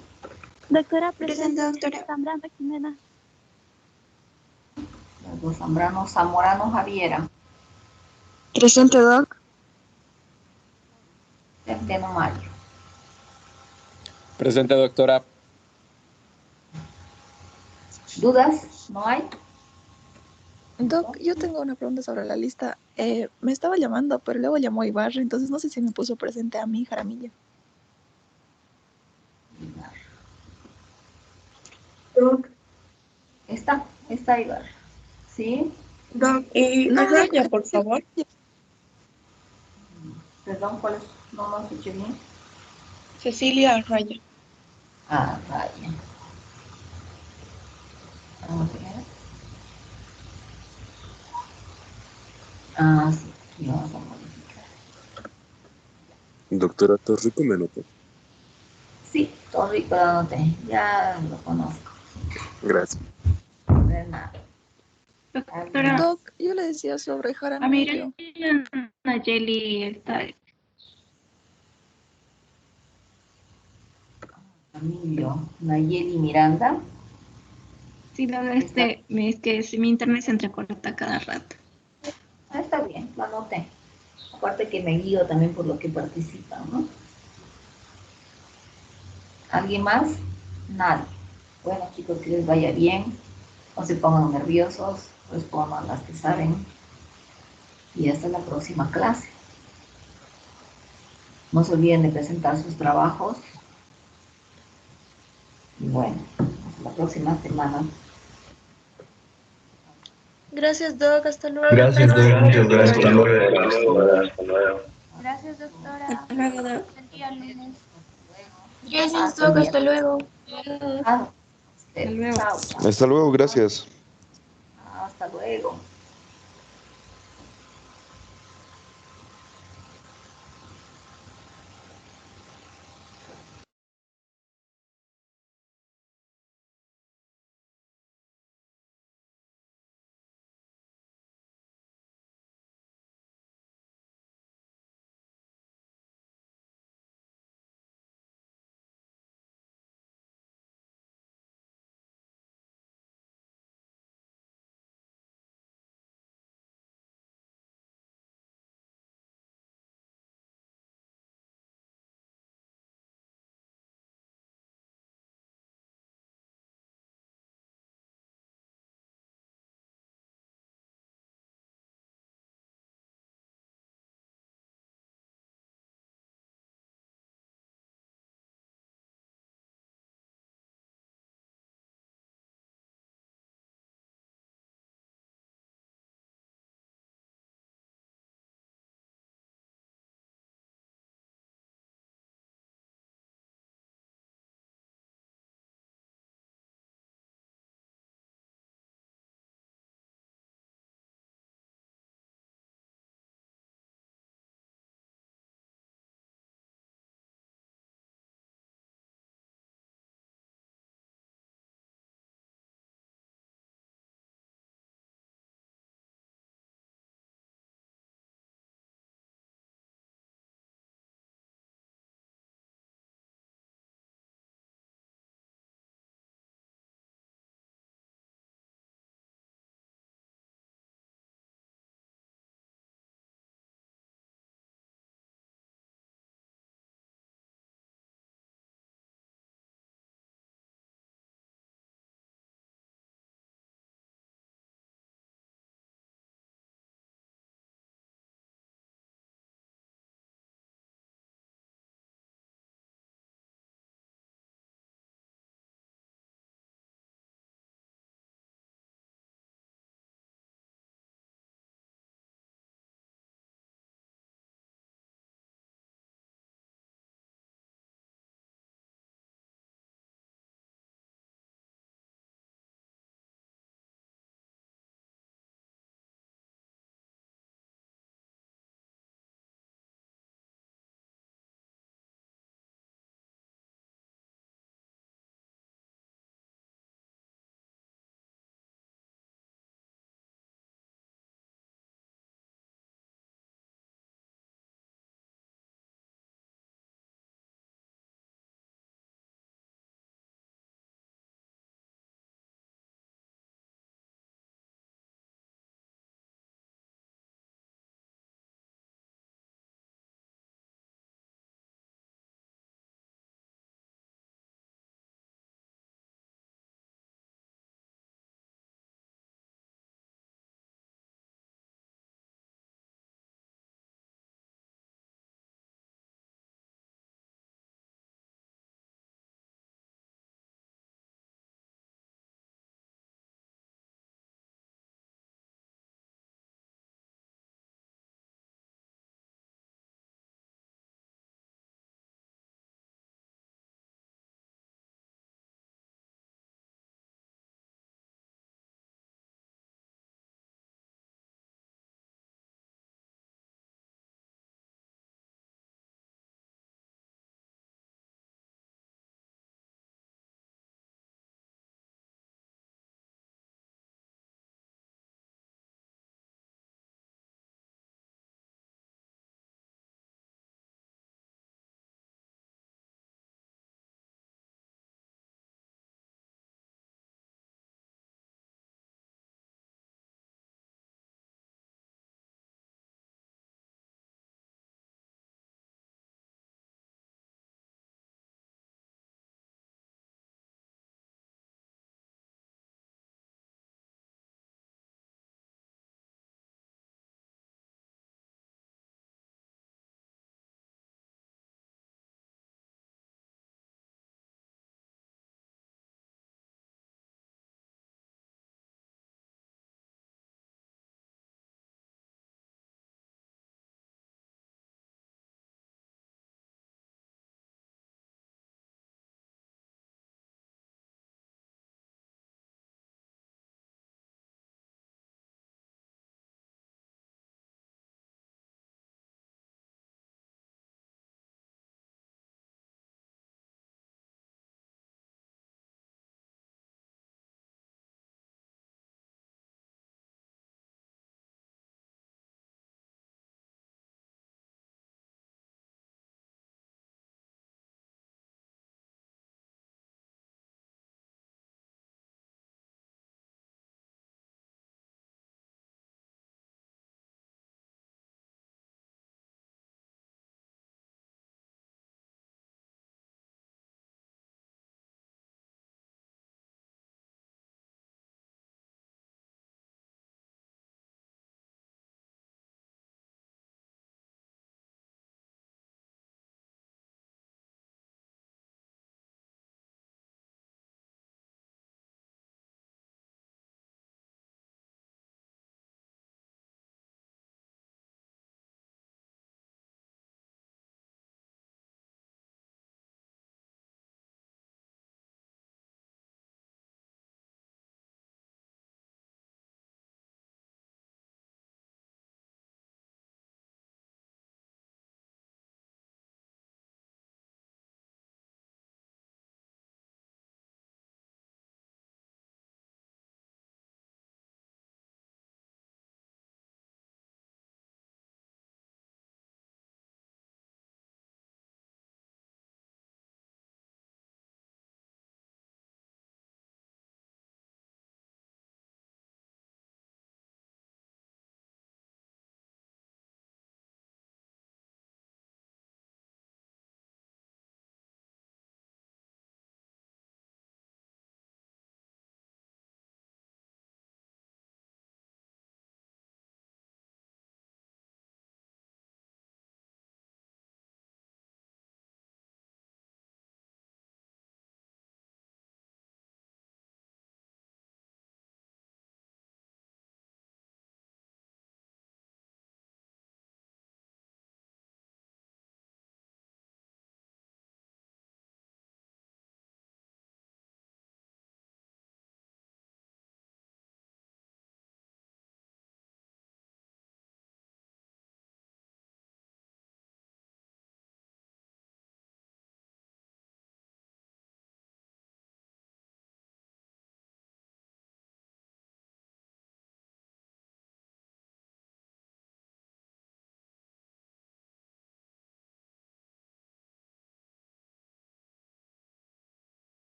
Doctora, presente, doctora. Zambrano Jimena. Las dos Zambrano. Zamorano Javiera. Presente, doc. Centeno Mario. Presente, doctora. ¿Dudas? ¿No hay? Doc, yo tengo una pregunta sobre la lista. Me estaba llamando, pero luego llamó Ibarra, entonces no sé si me puso presente a mí, Jaramillo. Doc. Está Ibarra. ¿Sí? Doc, Arraya, por favor. Perdón, ¿cuál es? No lo escuché bien. Cecilia Arraya. Ah, vaya. A ver. Ah, sí, aquí vamos a modificar. Doctora Torrico, ¿me notó? Sí, Torrico lo anoté, ya lo conozco. Gracias. De nada. Doctora, Doc, yo le decía sobre a Jaramillo. mí Nayeli está. Emilio, Nayeli Miranda. Sí, no, es que si mi internet se entrecorta cada rato. Ah, está bien, lo anoté. Aparte que me guío también por lo que participan, ¿no? ¿Alguien más? Nadie. Bueno, chicos, que les vaya bien. No se pongan nerviosos, respondan las que saben. Y hasta la próxima clase. No se olviden de presentar sus trabajos. Y bueno, hasta la próxima semana. Gracias, Doc. Hasta luego. Gracias, Doc. Muchas gracias. Hasta luego. Gracias, doctora. Hasta luego, Doc. Buen día, lunes. Gracias, Doc. Hasta luego. Chao. Hasta luego, gracias. Hasta luego.